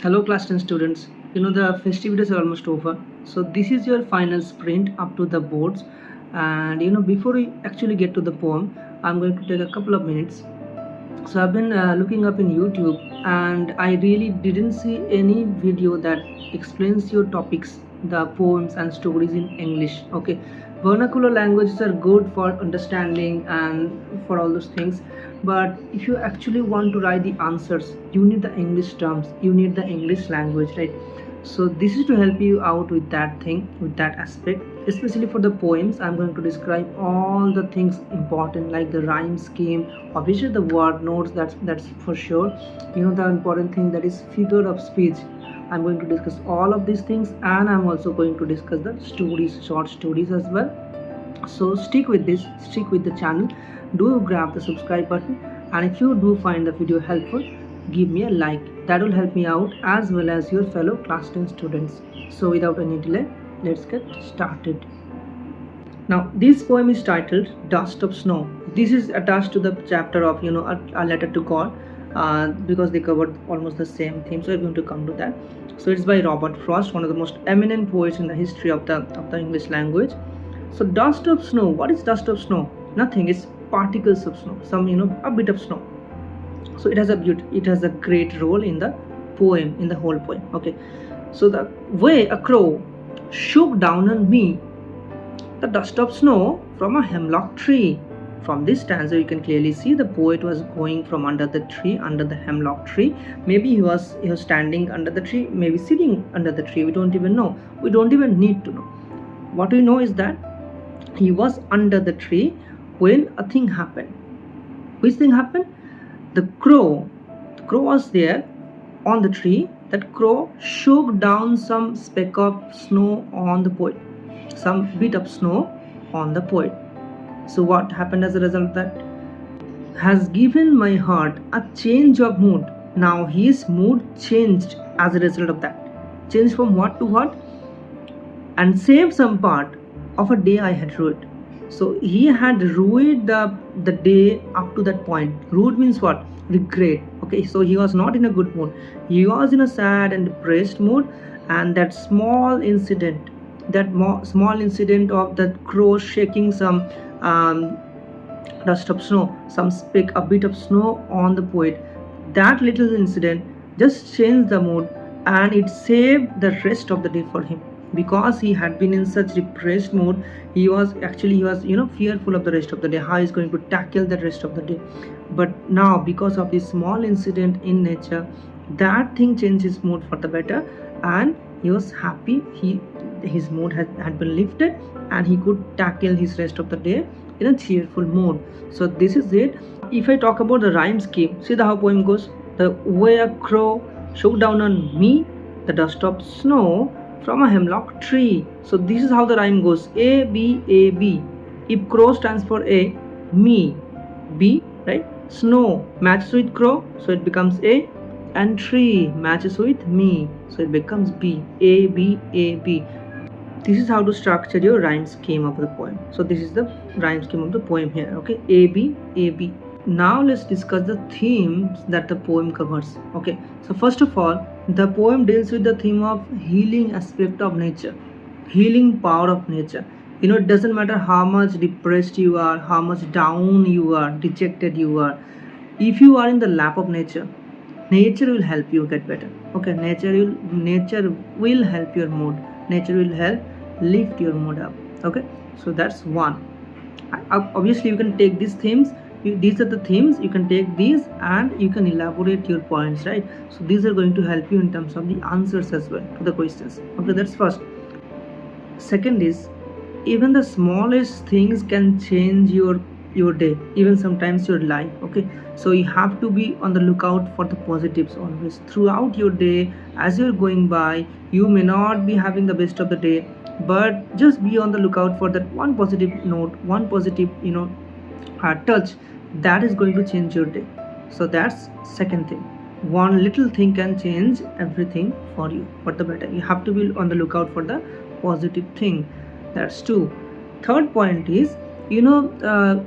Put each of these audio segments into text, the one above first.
Hello class 10 students. The festivities are almost over. So this is your final sprint up to the boards. And before we actually get to the poem, I'm going to take a couple of minutes. So I've been looking up in YouTube and I really didn't see any video that explains your topics, the poems and stories in English. Okay, vernacular languages are good for understanding and for all those things, but if you actually want to write the answers, you need the English terms, you need the English language, right? So this is to help you out with that thing, with that aspect. Especially for the poems, I'm going to describe all the things important, like the rhyme scheme, obviously the word notes, that's for sure. The important thing, that is figure of speech. I'm going to discuss all of these things, and I'm also going to discuss the stories, short stories as well. So stick with this, stick with the channel, do grab the subscribe button, and if you do find the video helpful, give me a like. That will help me out as well as your fellow class 10 students. So without any delay, let's get started. Now this poem is titled Dust of Snow. This is attached to the chapter of a letter to God, because they covered almost the same theme, so we're going to come to that. So it's by Robert Frost, one of the most eminent poets in the history of the English language. So dust of snow, what is dust of snow? Nothing, it's particles of snow, some a bit of snow. So it has a great role in the poem, in the whole poem. Okay, so the way a crow shook down on me the dust of snow from a hemlock tree. From this stanza you can clearly see the poet was going from under the tree, under the hemlock tree. Maybe he was standing under the tree, maybe sitting under the tree. We don't even know, we don't even need to know. What we know is that he was under the tree when a thing happened. Which thing happened? The crow was there on the tree. That crow shook down some speck of snow on the poet, some bit of snow on the poet. So what happened as a result of that? Has given my heart a change of mood. Now his mood changed as a result of that. Changed from what to what? And saved some part of a day I had ruined. So he had ruined the day up to that point. Ruined means what? Regret. Okay, so he was not in a good mood. He was in a sad and depressed mood, and that small incident of that crow shaking some dust of snow, some speck, a bit of snow on the poet, that little incident just changed the mood, and it saved the rest of the day for him. Because he had been in such depressed mood, he was fearful of the rest of the day, how he's going to tackle the rest of the day. But now, because of this small incident in nature, that thing changed his mood for the better, and he was happy. His mood had been lifted, and he could tackle his rest of the day in a cheerful mood. So this is it. If I talk about the rhyme scheme, see how poem goes. The way a crow shook down on me the dust of snow from a hemlock tree. So this is how the rhyme goes. A, B, A, B. If crow stands for A, me, B, right? Snow matches with crow, so it becomes A, and tree matches with me, so it becomes B. A, B, A, B. This is how to structure your rhyme scheme of the poem. So this is the rhyme scheme of the poem here. Okay, A, B, A, B. Now let's discuss the themes that the poem covers. Okay, so first of all, the poem deals with the theme of healing aspect of nature, healing power of nature. It doesn't matter how much depressed you are, how much down you are, dejected you are. If you are in the lap of nature, nature will help you get better. Okay, nature will help your mood. Nature will help lift your mood up. Okay, so that's one. Obviously you can take these themes, these are the themes, you can take these and you can elaborate your points, right? So these are going to help you in terms of the answers as well to the questions. Okay, that's first. Second is, even the smallest things can change your day, even sometimes your life. Okay, so you have to be on the lookout for the positives always throughout your day. As you're going by, you may not be having the best of the day, but just be on the lookout for that one positive note, one positive touch that is going to change your day. So that's second thing. One little thing can change everything for you for the better. You have to be on the lookout for the positive thing. That's two. Third point is, the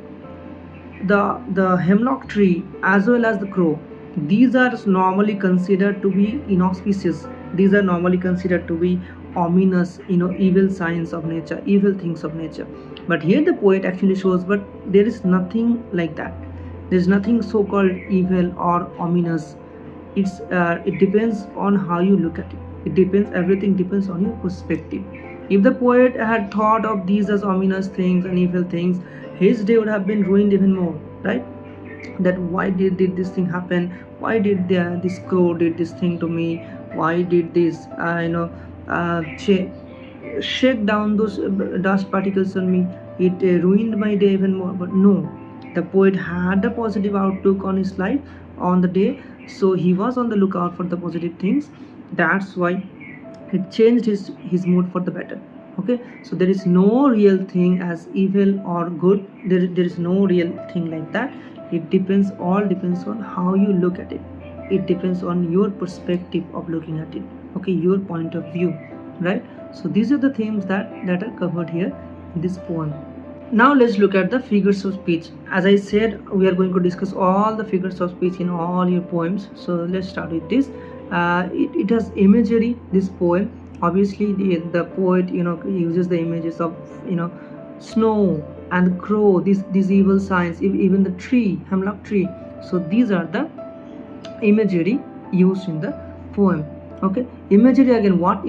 hemlock tree as well as the crow, these are normally considered to be inauspicious. These are normally considered to be ominous, evil signs of nature, evil things of nature. But here the poet actually shows, but there is nothing like that. There is nothing so-called evil or ominous. It depends on how you look at it. It depends. Everything depends on your perspective. If the poet had thought of these as ominous things and evil things, his day would have been ruined even more, right? That why did this thing happen, why did this crow did this thing to me, why did this shake down those dust particles on me, it ruined my day even more. But no, the poet had a positive outlook on his life on the day, so he was on the lookout for the positive things. That's why it changed his mood for the better. Okay, so there is no real thing as evil or good. There is no real thing like that. It depends, all depends on how you look at it. It depends on your perspective of looking at it. Okay, your point of view, right? So these are the themes that are covered here in this poem. Now let's look at the figures of speech. As I said, we are going to discuss all the figures of speech in all your poems. So let's start with this. It has imagery, this poem. Obviously the poet uses the images of snow and crow, these evil signs, even the tree, hemlock tree. So these are the imagery used in the poem. Okay, imagery again, what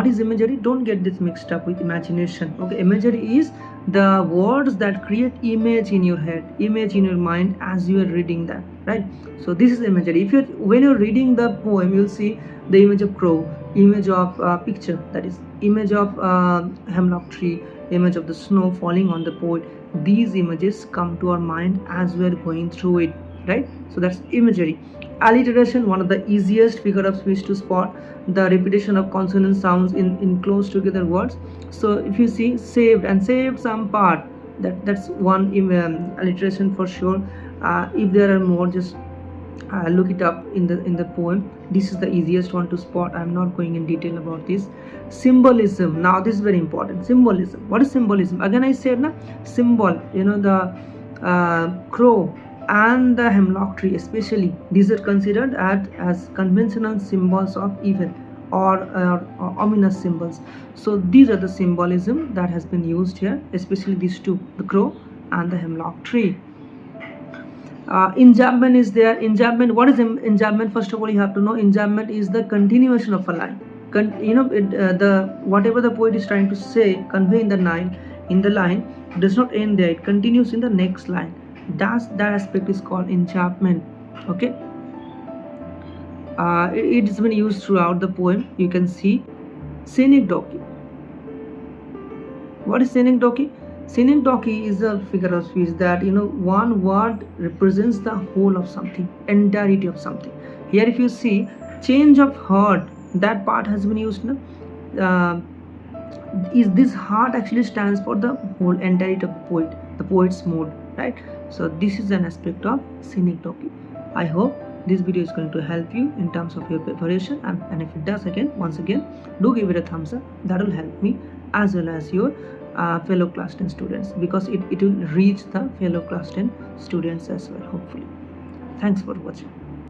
is imagery? Don't get this mixed up with imagination. Okay, imagery is the words that create image in your head, image in your mind as you are reading that, right? So this is imagery. When you're reading the poem, you'll see the image of crow, image of picture, that is image of hemlock tree, image of the snow falling on the poet. These images come to our mind as we are going through it, right? So that's imagery. Alliteration, one of the easiest figure of speech to spot, the repetition of consonant sounds in close together words. So if you see saved and saved some part, that's one alliteration for sure. If there are more, just look it up in the poem. This is the easiest one to spot. I'm not going in detail about this. Symbolism, now this is very important. Symbolism, what is symbolism? Again I said na, symbol, the crow and the hemlock tree especially, these are considered as conventional symbols of evil or ominous symbols. So these are the symbolism that has been used here, especially these two, the crow and the hemlock tree. Enjambment is there. Enjambment, what is enjambment? First of all, you have to know enjambment is the continuation of a line. Whatever the poet is trying to say, convey in the line, does not end there. It continues in the next line. That aspect is called enjambment. Okay. It has been used throughout the poem. You can see synecdoche. What is synecdoche? Synecdoche is a figure of speech that one word represents the whole of something, entirety of something. Here if you see change of heart, that part has been used. Is this heart actually stands for the whole entirety of the poet's mood, right? So this is an aspect of synecdoche. I hope this video is going to help you in terms of your preparation, and if it does, once again do give it a thumbs up. That will help me as well as your fellow class 10 students, because it will reach the fellow class 10 students as well, hopefully. Thanks for watching.